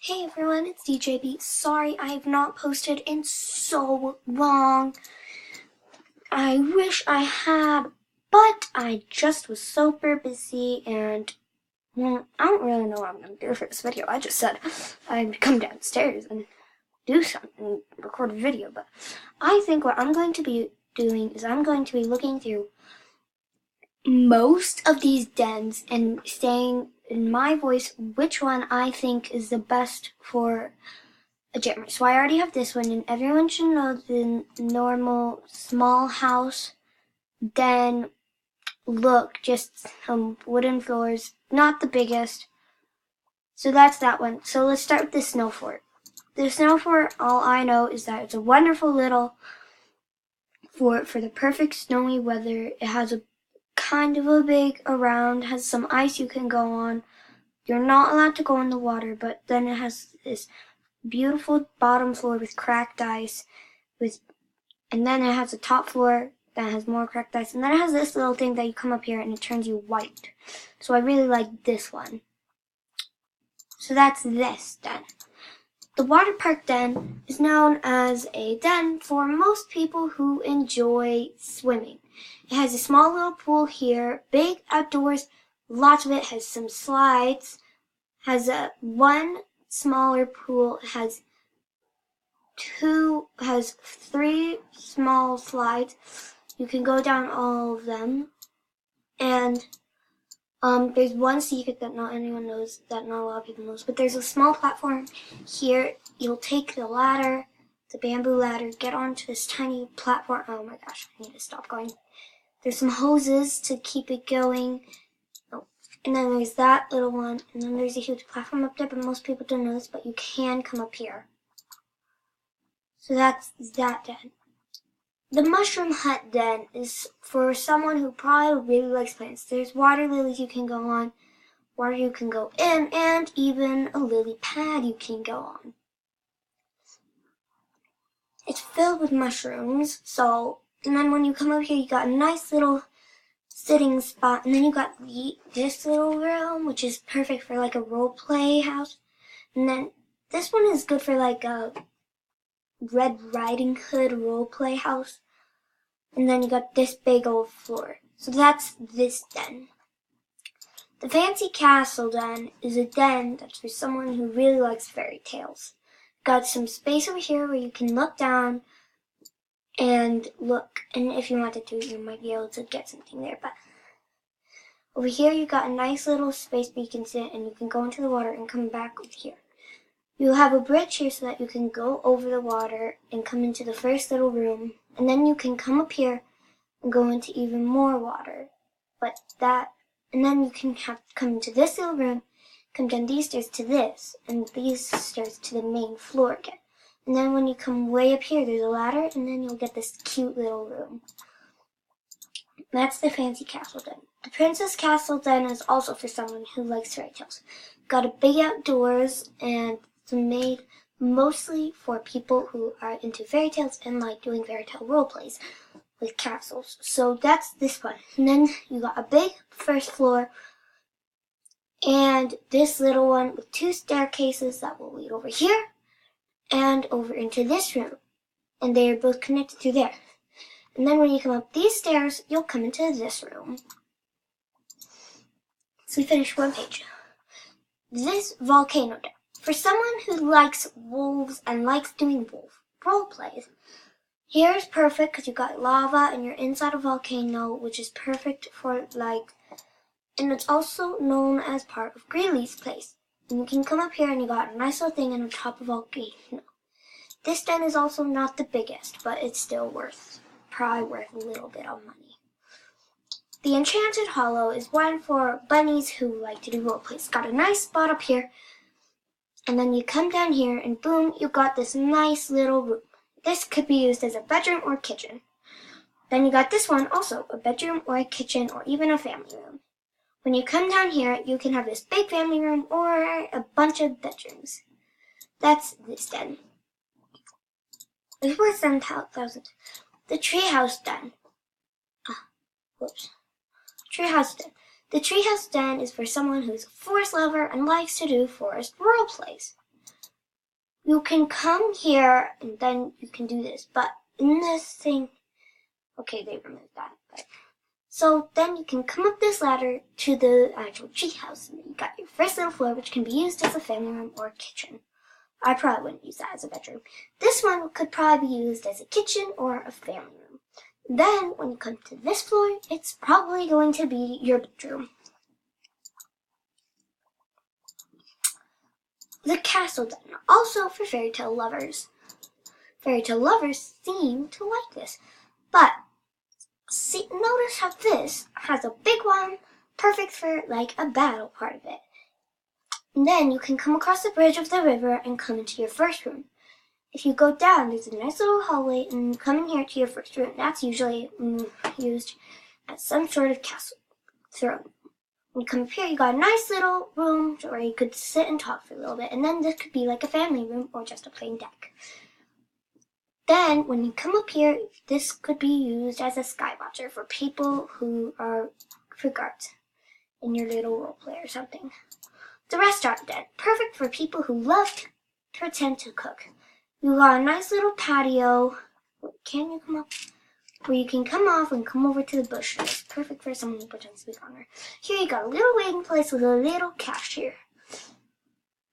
Hey everyone, it's DJB. Sorry I have not posted in so long. I wish I had, but I just was super busy and I don't really know what I'm going to do for this video. I just said I'd come downstairs and do something and record a video, but I think what I'm going to be doing is I'm going to be looking through most of these dens and saying in my voice which one I think is the best for a jammer. So I already have this one, and everyone should know the normal small house den look, just some wooden floors, not the biggest. So that's that one. So let's start with the snow fort. The snow fort, all I know is that it's a wonderful little fort for the perfect snowy weather. It has a kind of a big around, has some ice you can go on. You're not allowed to go in the water, but then it has this beautiful bottom floor with cracked ice, and then it has a top floor that has more cracked ice, and then it has this little thing that you come up here and it turns you white. So I really like this one. So that's this den. The water park den is known as a den for most people who enjoy swimming. It has a small little pool here, big outdoors, lots of it, has some slides, has one smaller pool, has three small slides. You can go down all of them. And there's one secret that not anyone knows, that not a lot of people knows, but there's a small platform here. You'll take the ladder, the bamboo ladder, get onto this tiny platform. Oh my gosh, I need to stop going. There's some hoses to keep it going. Oh, and then there's that little one, and then there's a huge platform up there, but most people don't know this, but you can come up here. So that's that den. The mushroom hut den is for someone who probably really likes plants. There's water lilies you can go on, water you can go in, and even a lily pad you can go on. It's filled with mushrooms, and then when you come over here, you got a nice little sitting spot, and then you got this little room, which is perfect for like a role play house. And then this one is good for like a Red Riding Hood role play house. And then you got this big old floor. So that's this den. The Fancy Castle den is a den that's for someone who really likes fairy tales. Got some space over here where you can look down and look. And if you wanted to, you might be able to get something there. But over here you got a nice little space where you can sit and you can go into the water and come back over here. You have a bridge here so that you can go over the water and come into the first little room. And then you can come up here and go into even more water. And then you can come into this little room, come down these stairs to this, and these stairs to the main floor again. And then when you come way up here, there's a ladder, and then you'll get this cute little room. That's the Fancy Castle den. The Princess Castle den is also for someone who likes fairy tales. Got a big outdoors, and it's made mostly for people who are into fairy tales and like doing fairy tale role plays with castles. So that's this one. And then you got a big first floor and this little one with two staircases that will lead over here and over into this room. And they are both connected through there. And then when you come up these stairs, you'll come into this room. So we finished one page. This volcano den. For someone who likes wolves and likes doing wolf role plays, here's perfect because you got lava and you're inside a volcano, which is perfect for and it's also known as part of Greely's place. And you can come up here and you got a nice little thing on top of a volcano. This den is also not the biggest, but it's still probably worth a little bit of money. The Enchanted Hollow is one for bunnies who like to do role plays. Got a nice spot up here. And then you come down here and boom, you got this nice little room. This could be used as a bedroom or kitchen. Then you got this one also, a bedroom or a kitchen or even a family room. When you come down here, you can have this big family room or a bunch of bedrooms. That's this den. It's worth 7,000. The Treehouse den. Treehouse den. The Treehouse den is for someone who's a forest lover and likes to do forest role plays. You can come here and then you can do this, but in this thing, okay, they removed that. But so then you can come up this ladder to the actual tree house, and you got your first little floor, which can be used as a family room or a kitchen. I probably wouldn't use that as a bedroom. This one could probably be used as a kitchen or a family room. Then when you come to this floor, it's probably going to be your bedroom. The castle den, also for fairy tale lovers. Fairy tale lovers seem to like this, but see, notice how this has a big one, perfect for like a battle part of it. And then you can come across the bridge of the river and come into your first room. If you go down, there's a nice little hallway, and come in here to your first room. That's usually used as some sort of castle throne. When you come up here, you got a nice little room where you could sit and talk for a little bit, and then this could be like a family room or just a plain deck. Then, when you come up here, this could be used as a sky watcher for people who are for guards in your little role play or something. The restaurant den, perfect for people who love to pretend to cook. You got a nice little patio. Can you come up? Where you can come off and come over to the bush. It's perfect for someone who pretends to be Connor. Here you got a little waiting place with a little cashier.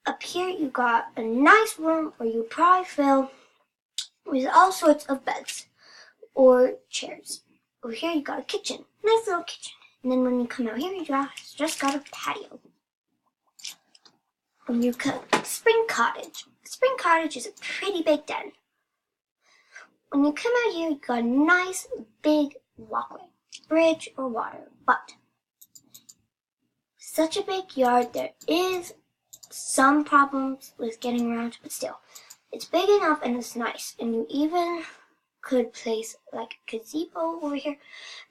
Up here you got a nice room where you probably fill with all sorts of beds or chairs. Over here you got a kitchen, nice little kitchen. And then when you come out here, you just got a patio. When you come, Spring Cottage. Spring Cottage is a pretty big den. When you come out here, you got a nice big walkway, bridge or water, but such a big yard, there is some problems with getting around, but still, it's big enough and it's nice. And you even could place like a gazebo over here,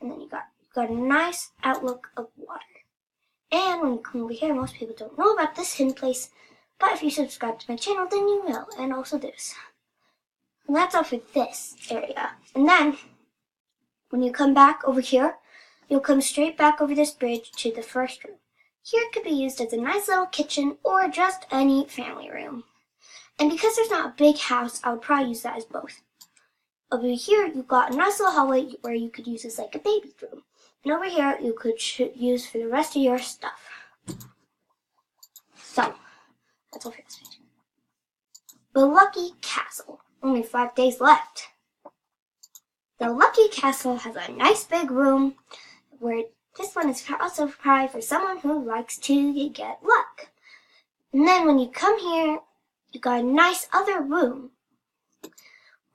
and then you got a nice outlook of water. And when you come over here, most people don't know about this hidden place, but if you subscribe to my channel, then you will, and also this. And that's all for this area. And then, when you come back over here, you'll come straight back over this bridge to the first room. Here it could be used as a nice little kitchen or just any family room. And because there's not a big house, I would probably use that as both. Over here, you've got a nice little hallway where you could use as like a baby room. And over here, you could use for the rest of your stuff. So, that's all for this page. The Lucky Castle. Only 5 days left. The Lucky Castle has a nice big room where this one is also probably for someone who likes to get luck. And then when you come here, you got a nice other room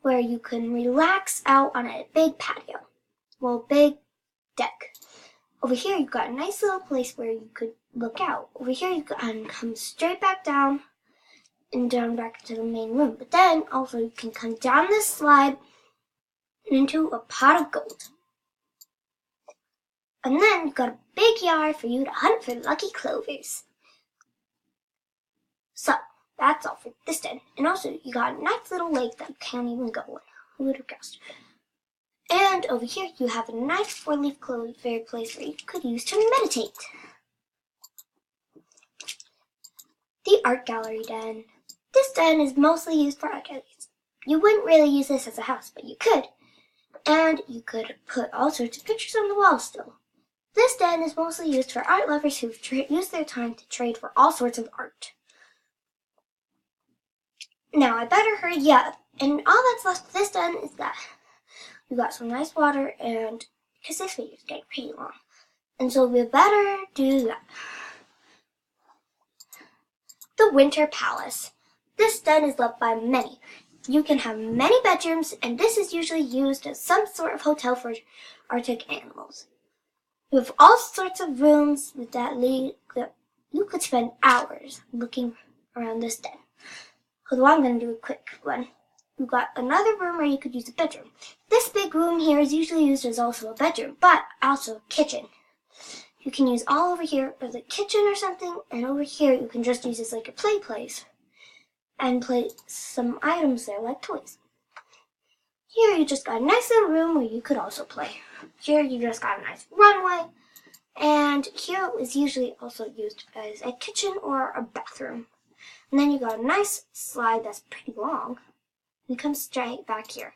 where you can relax out on a big patio. Well, big deck. Over here, you've got a nice little place where you could look out. Over here, you can come straight back down and down back to the main room. But then also you can come down this slide into a pot of gold. And then you've got a big yard for you to hunt for lucky clovers. So that's all for this den. And also you got a nice little lake that you can't even go in. Who would have guessed? And over here you have a nice 4-leaf clover place where you could use to meditate. The art gallery den. This den is mostly used for art galleries. You wouldn't really use this as a house, but you could. And you could put all sorts of pictures on the wall still. This den is mostly used for art lovers who've used their time to trade for all sorts of art. Now, I better hurry up. And all that's left of this den is that we got some nice water, and because this video is getting pretty long. And so we better do that. The Winter Palace. This den is loved by many. You can have many bedrooms, and this is usually used as some sort of hotel for Arctic animals. You have all sorts of rooms that you could spend hours looking around this den. Although I'm going to do a quick one. You've got another room where you could use a bedroom. This big room here is usually used as also a bedroom, but also a kitchen. You can use all over here as a kitchen or something, and over here you can just use as like a play place and place some items there like toys. Here you just got a nice little room where you could also play. Here you just got a nice runway, and here is usually also used as a kitchen or a bathroom. And then you got a nice slide that's pretty long. And come straight back here.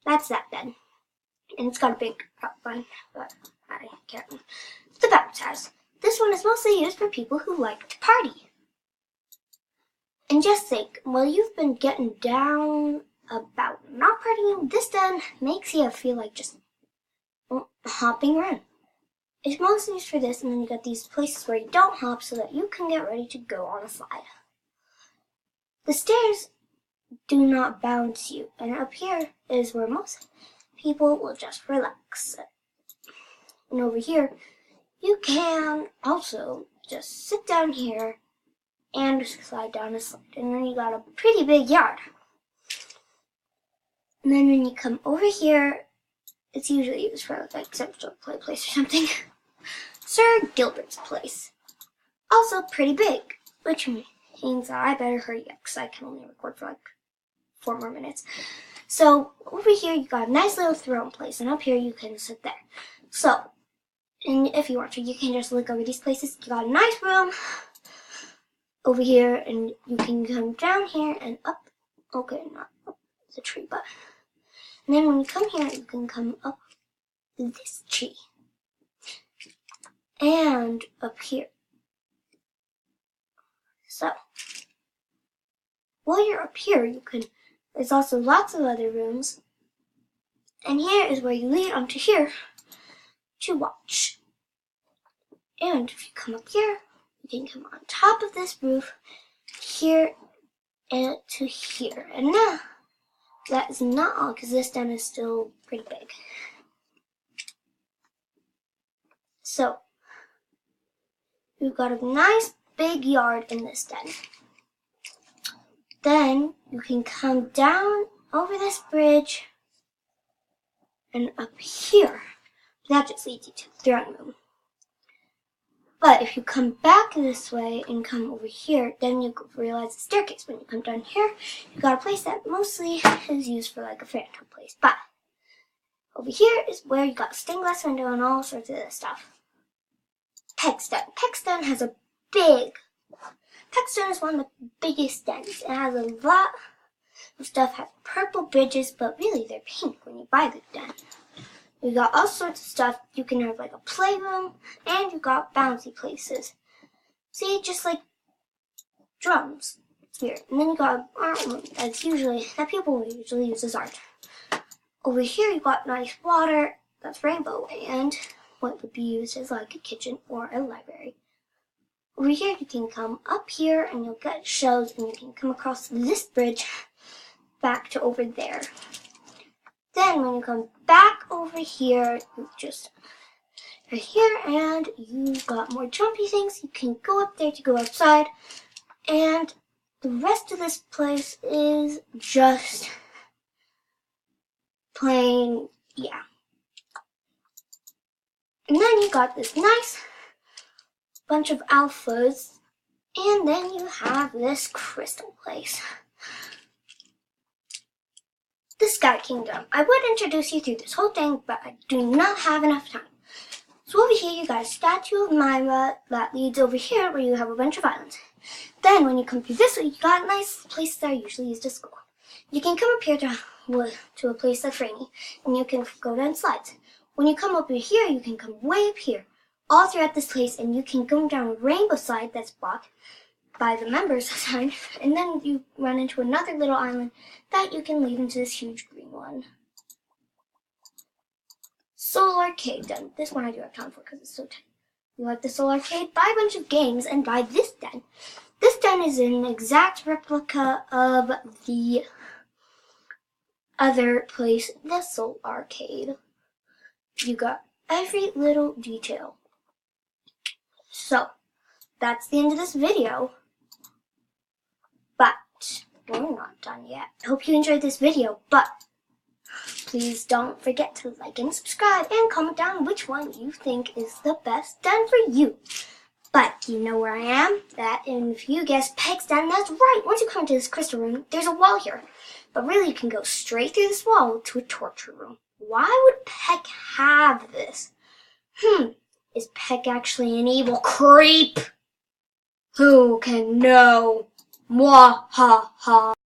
That's that bed. And it's got a big outline, but I can't. The bounce house. This one is mostly used for people who like to party. And just think, while you've been getting down about not partying, this den makes you feel like just hopping around. It's mostly used for this, and then you got these places where you don't hop so that you can get ready to go on a slide. The stairs do not bounce you, and up here is where most people will just relax. And over here, you can also just sit down here and slide down a slide. And then you got a pretty big yard. And then when you come over here, it's usually used for like Central Play Place or something. Sir Gilbert's place. Also pretty big, which means that I better hurry up because I can only record for like 4 more minutes. So over here you got a nice little throne place, and up here you can sit there. So, and if you want to, you can just look over these places. You got a nice room over here, and you can come down here and up. Okay, not up the tree, but. And then when you come here, you can come up this tree. And up here. So, while you're up here, you can, there's also lots of other rooms. And here is where you lead onto here to watch. And if you come up here, you can come on top of this roof, here and to here. And now, that is not all, because this den is still pretty big. So, we've got a nice big yard in this den. Then, you can come down over this bridge and up here. That just leads you to the throne room. But if you come back this way and come over here, then you realize the staircase. When you come down here, you got a place that mostly is used for like a phantom place. But over here is where you got a stained glass window and all sorts of this stuff. Pegstone. Pegstone has a big. Pegstone is one of the biggest dens. It has a lot of stuff. Has purple bridges, but really they're pink when you buy the den. You got all sorts of stuff. You can have like a playroom, and you got bouncy places. See, just like drums here. And then you got an art room that people usually use as art. Over here you got nice water that's rainbow, and what would be used as like a kitchen or a library. Over here you can come up here and you'll get shelves, and you can come across this bridge back to over there. Then when you come back over here, you just are here, and you've got more jumpy things. You can go up there to go outside, and the rest of this place is just plain, yeah. And then you got this nice bunch of alphas, and then you have this crystal place. The Sky Kingdom. I would introduce you through this whole thing, but I do not have enough time. So over here you got a statue of Myra that leads over here where you have a bunch of islands. Then when you come through this way, you got nice places that are usually used as school. You can come up here to a place that's rainy, and you can go down slides. When you come over here, you can come way up here, all throughout this place, and you can go down a rainbow slide that's blocked by the members sign, and then you run into another little island that you can leave into this huge green one. Soul Arcade den. This one I do have time for because it's so tiny. You like the Soul Arcade? Buy a bunch of games and buy this den. This den is an exact replica of the other place, the Soul Arcade. You got every little detail. So, that's the end of this video. But we're not done yet. I hope you enjoyed this video, but please don't forget to like and subscribe and comment down which one you think is the best den for you. But you know where I am? And if you guess Peg's den, that's right. Once you come into this crystal room, there's a wall here. But really, you can go straight through this wall to a torture room. Why would Peg have this? Is Peg actually an evil creep? Who can know? Mwah ha ha.